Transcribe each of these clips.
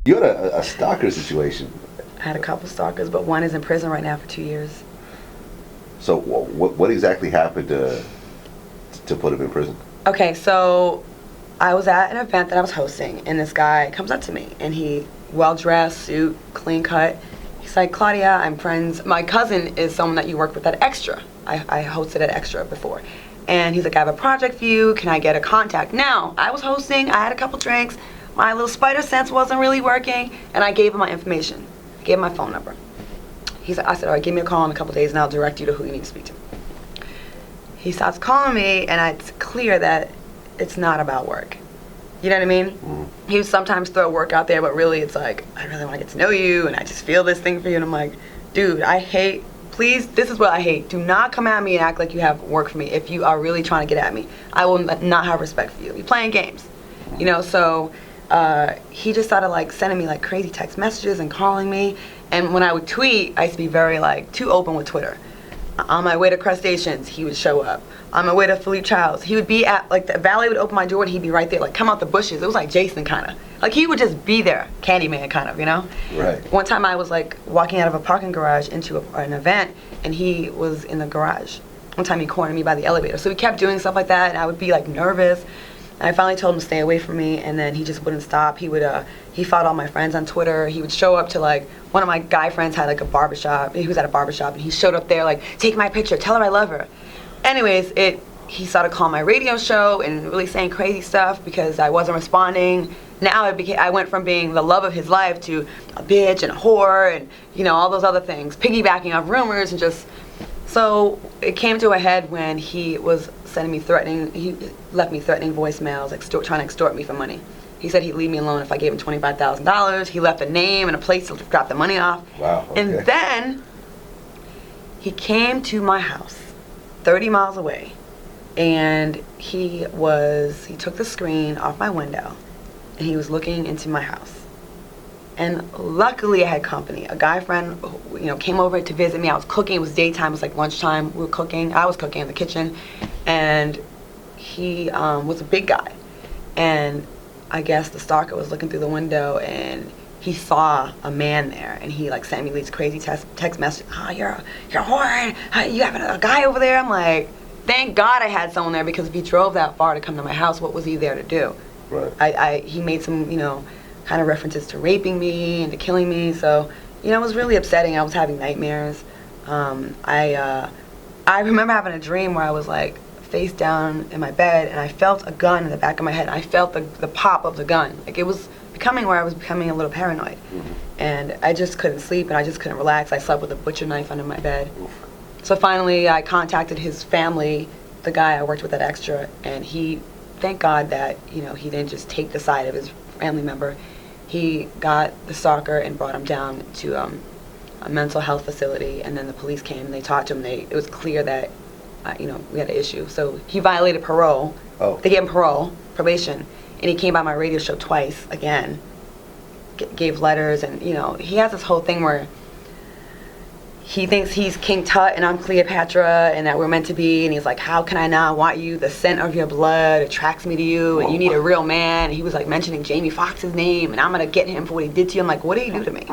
You had a stalker situation. I had a couple stalkers, but one is in prison right now for 2 years. So what exactly happened to put him in prison? Okay, so I was at an event that I was hosting, and this guy comes up to me, and he, well-dressed, suit, clean cut. He's like, Claudia, I'm friends. My cousin is someone that you worked with at Extra. I hosted at Extra before. And he's like, I have a project for you. Can I get a contact? Now, I was hosting. I had a couple drinks. My little spider sense wasn't really working, and I gave him my information. I gave him my phone number. I said, all right, give me a call in a couple days, and I'll direct you to who you need to speak to. He starts calling me, and it's clear that it's not about work. You know what I mean? He would sometimes throw work out there, but really it's like, I really want to get to know you, and I just feel this thing for you. And I'm like, dude, please, this is what I hate. Do not come at me and act like you have work for me. If you are really trying to get at me, I will not have respect for you. You're playing games. You know, so he just started like sending me like crazy text messages and calling me. And when I would tweet, I used to be very like too open with Twitter. On my way to crustaceans, he would show up. On my way to Philippe Childs, he would be at, like, the valet would open my door and he'd be right there, like, come out the bushes. It was like Jason, kind of. Like, he would just be there, Candyman, kind of, you know? Right. One time I was, like, walking out of a parking garage into an event, and he was in the garage. One time he cornered me by the elevator. So he kept doing stuff like that, and I would be, like, nervous. And I finally told him to stay away from me, and then he just wouldn't stop. He followed all my friends on Twitter. He would show up to, like, one of my guy friends had, like, a barbershop. He was at a barbershop, and he showed up there, like, take my picture, tell her I love her. Anyways, he started calling my radio show and really saying crazy stuff because I wasn't responding. Now I went from being the love of his life to a bitch and a whore and, you know, all those other things, piggybacking off rumors and just... So it came to a head when he was sending me he left me threatening voicemails, like trying to extort me for money. He said he'd leave me alone if I gave him $25,000. He left a name and a place to drop the money off. Wow, okay. And then he came to my house, 30 miles away, and he took the screen off my window, and he was looking into my house. And luckily I had company. A guy friend, you know, came over to visit me. I was cooking. It was daytime. It was like lunchtime. We were cooking. I was cooking in the kitchen. And he was a big guy. And I guess the stalker was looking through the window and he saw a man there. And he like sent me these crazy text messages. Oh, you're a whore. You have a guy over there. I'm like, thank God I had someone there, because if he drove that far to come to my house, what was he there to do? Right. He made some, you know, kind of references to raping me and to killing me. So, you know, it was really upsetting. I was having nightmares. I remember having a dream where I was like face down in my bed and I felt a gun in the back of my head. I felt the pop of the gun. Like, it was becoming where I was becoming a little paranoid. And I just couldn't sleep and I just couldn't relax. I slept with a butcher knife under my bed. So finally I contacted his family, the guy I worked with at Extra, and thank God that, you know, he didn't just take the side of his family member. He got the stalker and brought him down to a mental health facility, and then the police came and they talked to him. It was clear that, you know, we had an issue. So he violated parole. Oh. They gave him probation, and he came by my radio show twice again, gave letters, and, you know, he has this whole thing where he thinks he's King Tut and I'm Cleopatra and that we're meant to be, and he's like, how can I not want you? The scent of your blood attracts me to you, and you need a real man. And he was like mentioning Jamie Foxx's name, and I'm gonna get him for what he did to you. I'm like, what did he do to me?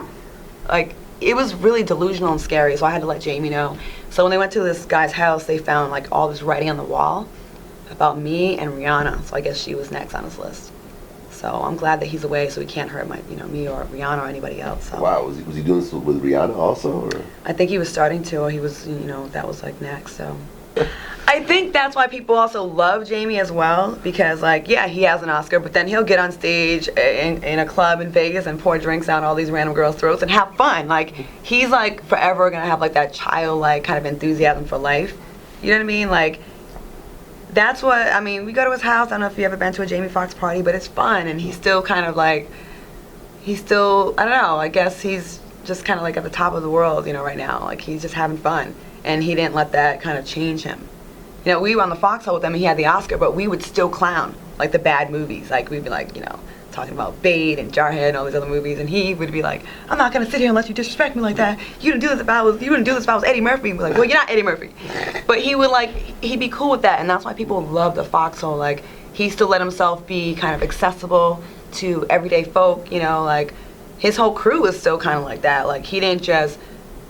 Like, it was really delusional and scary, so I had to let Jamie know. So when they went to this guy's house, they found like all this writing on the wall about me and Rihanna, so I guess she was next on his list. So I'm glad that he's away, so he can't hurt me or Rihanna or anybody else. So. Wow, was he doing this with Rihanna also? Or? I think he was starting to, or he was, you know, that was like next. So I think that's why people also love Jamie as well, because like, yeah, he has an Oscar, but then he'll get on stage in a club in Vegas and pour drinks down all these random girls' throats and have fun. Like, he's like forever gonna have like that childlike kind of enthusiasm for life. You know what I mean? Like, that's what, I mean, we go to his house. I don't know if you've ever been to a Jamie Foxx party, but it's fun, and he's still kind of like, I don't know, I guess he's just kind of like at the top of the world, you know, right now. Like, he's just having fun, and he didn't let that kind of change him. You know, we were on the Foxx with him, and he had the Oscar, but we would still clown, like, the bad movies. Like, we'd be like, you know, talking about Bait and Jarhead and all these other movies, and he would be like, I'm not gonna sit here and let you disrespect me like that. You wouldn't do this if I was Eddie Murphy. And we're like, well, you're not Eddie Murphy. But he would like, he'd be cool with that, and that's why people love the Foxhole. Like, he still let himself be kind of accessible to everyday folk, you know, like, his whole crew was still kind of like that. Like, he didn't just,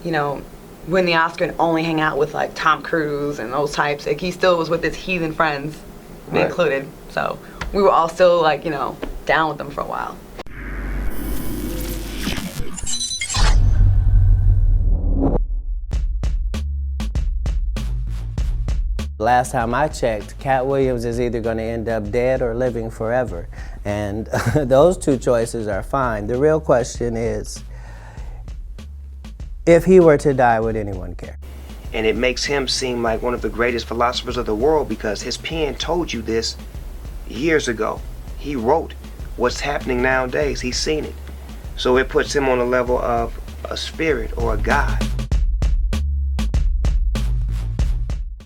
you know, win the Oscar and only hang out with like Tom Cruise and those types. Like, he still was with his heathen friends, me Right. included. So we were all still like, you know, down with them for a while. Last time I checked, Cat Williams is either going to end up dead or living forever. And those two choices are fine. The real question is, if he were to die, would anyone care? And it makes him seem like one of the greatest philosophers of the world because his pen told you this years ago. He wrote what's happening nowadays. He's seen it. So it puts him on a level of a spirit or a god.